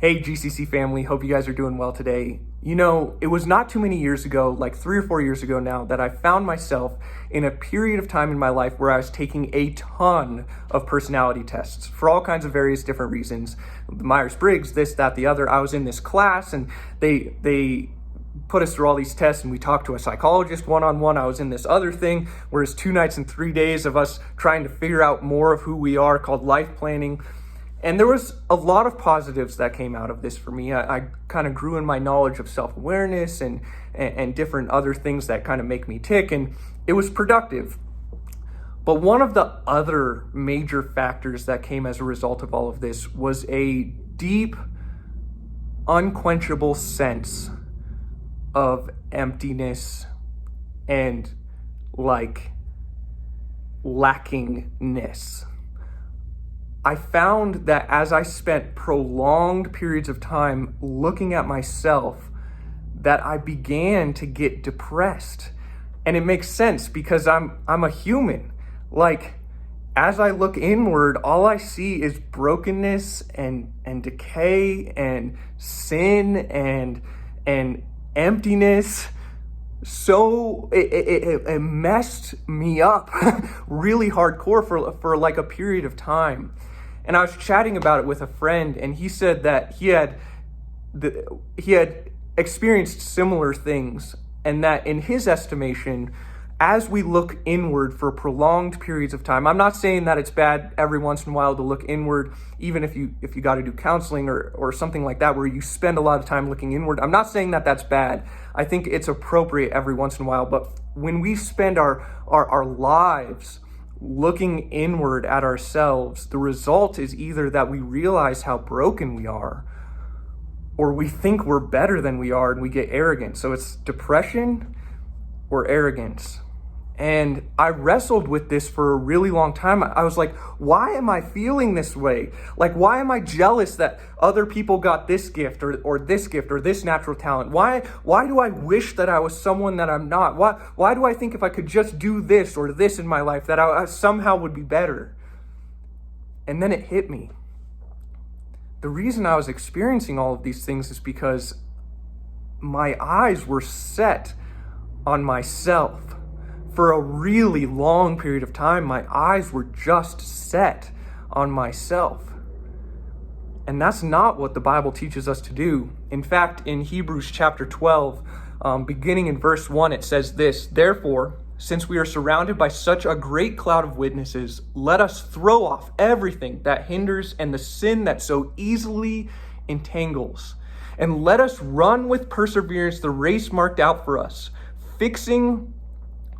Hey GCC family, hope you guys are doing well today. You know, it was not too many years ago, like 3 or 4 years ago now, that I found myself in a period of time in my life where I was taking a ton of personality tests for all kinds of various different reasons. Myers-Briggs, this, that, the other. I was in this class and they put us through all these tests and we talked to a psychologist one-on-one. I was in this other thing where it's 2 nights and 3 days of us trying to figure out more of who we are, called life planning. And there was a lot of positives that came out of this for me. I kind of grew in my knowledge of self-awareness and different other things that kind of make me tick, and it was productive. But one of the other major factors that came as a result of all of this was a deep, unquenchable sense of emptiness and lackingness. I found that as I spent prolonged periods of time looking at myself, that I began to get depressed. And it makes sense because I'm a human. As I look inward, all I see is brokenness and decay and sin and emptiness. So it messed me up really hardcore for like a period of time. And I was chatting about it with a friend, and he said that he had experienced similar things, and that in his estimation, as we look inward for prolonged periods of time, I'm not saying that it's bad every once in a while to look inward, even if you got to do counseling or something like that, where you spend a lot of time looking inward. I'm not saying that that's bad. I think it's appropriate every once in a while, but when we spend our lives looking inward at ourselves, the result is either that we realize how broken we are, or we think we're better than we are and we get arrogant. So it's depression or arrogance. And I wrestled with this for a really long time. I was like, why am I feeling this way? Why am I jealous that other people got this gift or this gift or this natural talent? Why do I wish that I was someone that I'm not? Why do I think if I could just do this or this in my life that I somehow would be better? And then it hit me. The reason I was experiencing all of these things is because my eyes were set on myself. For a really long period of time, my eyes were just set on myself. And that's not what the Bible teaches us to do. In fact, in Hebrews chapter 12, beginning in verse 1, it says this: "Therefore, since we are surrounded by such a great cloud of witnesses, let us throw off everything that hinders and the sin that so easily entangles. And let us run with perseverance the race marked out for us, fixing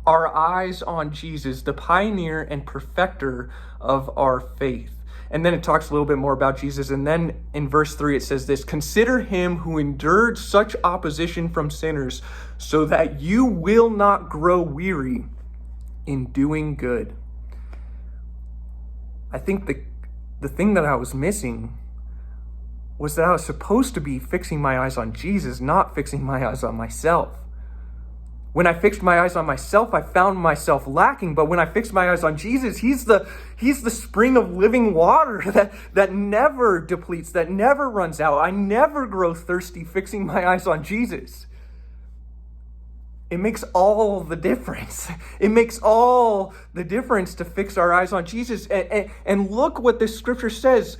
our eyes on Jesus, the pioneer and perfecter of our faith." And then it talks a little bit more about Jesus. And then in verse 3, it says this: "Consider him who endured such opposition from sinners, so that you will not grow weary in doing good." I think the thing that I was missing was that I was supposed to be fixing my eyes on Jesus, not fixing my eyes on myself. When I fixed my eyes on myself, I found myself lacking. But when I fixed my eyes on Jesus, he's the spring of living water that never depletes, that never runs out. I never grow thirsty fixing my eyes on Jesus. It makes all the difference. It makes all the difference to fix our eyes on Jesus. And look what this scripture says.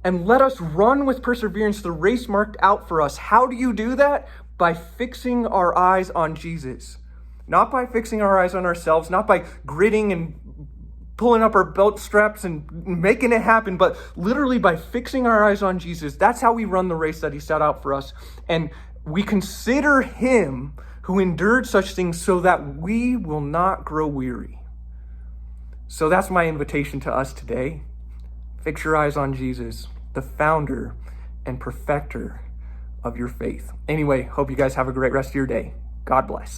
"And let us run with perseverance the race marked out for us." How do you do that? By fixing our eyes on Jesus. Not by fixing our eyes on ourselves, not by gritting and pulling up our belt straps and making it happen, but literally by fixing our eyes on Jesus. That's how we run the race that he set out for us. And we consider him who endured such things so that we will not grow weary. So that's my invitation to us today. Fix your eyes on Jesus, the founder and perfecter of your faith. Anyway, hope you guys have a great rest of your day. God bless.